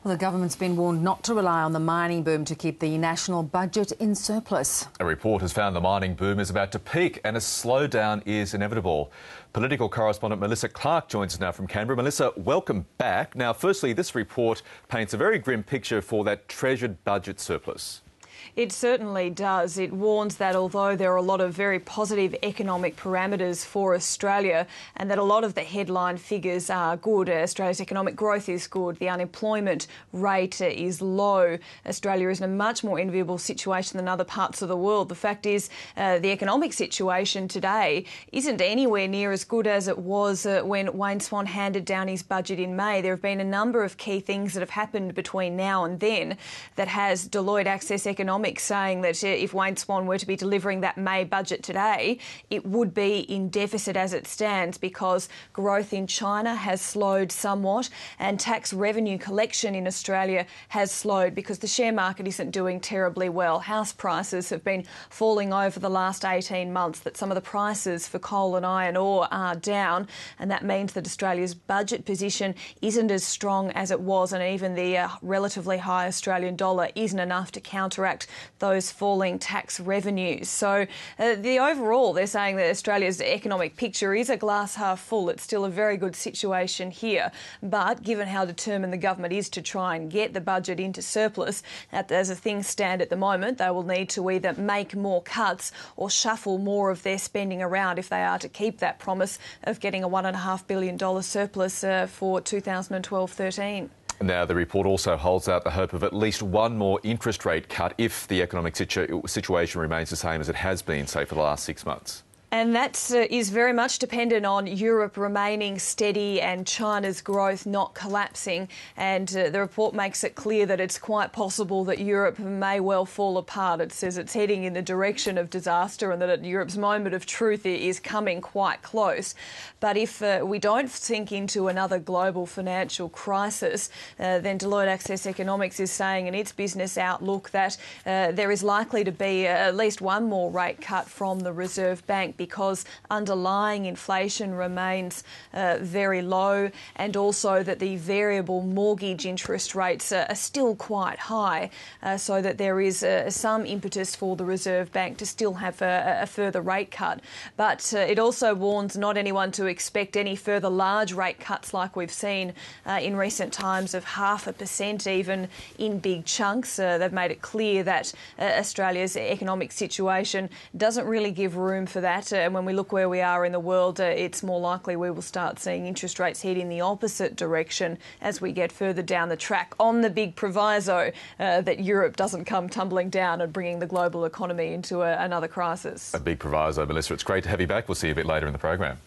Well, the government's been warned not to rely on the mining boom to keep the national budget in surplus. A report has found the mining boom is about to peak and a slowdown is inevitable. Political correspondent Melissa Clarke joins us now from Canberra. Melissa, welcome back. Now, firstly, this report paints a very grim picture for that treasured budget surplus. It certainly does. It warns that although there are a lot of very positive economic parameters for Australia and that a lot of the headline figures are good, Australia's economic growth is good, the unemployment rate is low, Australia is in a much more enviable situation than other parts of the world. The fact is the economic situation today isn't anywhere near as good as it was when Wayne Swan handed down his budget in May. There have been a number of key things that have happened between now and then that has Deloitte Access Economics saying that if Wayne Swan were to be delivering that May budget today, it would be in deficit as it stands because growth in China has slowed somewhat and tax revenue collection in Australia has slowed because the share market isn't doing terribly well. House prices have been falling over the last 18 months, that some of the prices for coal and iron ore are down, and that means that Australia's budget position isn't as strong as it was, and even the relatively high Australian dollar isn't enough to counteract those falling tax revenues. So the overall, they're saying that Australia's economic picture is a glass half full. It's still a very good situation here. But given how determined the government is to try and get the budget into surplus, as things stand at the moment, they will need to either make more cuts or shuffle more of their spending around if they are to keep that promise of getting a $1.5 billion surplus for 2012-13. Now, the report also holds out the hope of at least one more interest rate cut if the economic situation remains the same as it has been, say, for the last 6 months. And that is very much dependent on Europe remaining steady and China's growth not collapsing. And the report makes it clear that it's quite possible that Europe may well fall apart. It says it's heading in the direction of disaster and that Europe's moment of truth is coming quite close. But if we don't sink into another global financial crisis, then Deloitte Access Economics is saying in its business outlook that there is likely to be at least one more rate cut from the Reserve Bank, because underlying inflation remains very low, and also that the variable mortgage interest rates are still quite high, so that there is some impetus for the Reserve Bank to still have a further rate cut. But it also warns not anyone to expect any further large rate cuts like we've seen in recent times of 0.5% even in big chunks. They've made it clear that Australia's economic situation doesn't really give room for that. And when we look where we are in the world, it's more likely we will start seeing interest rates head in the opposite direction as we get further down the track, on the big proviso that Europe doesn't come tumbling down and bringing the global economy into another crisis. A big proviso, Melissa. It's great to have you back. We'll see you a bit later in the program.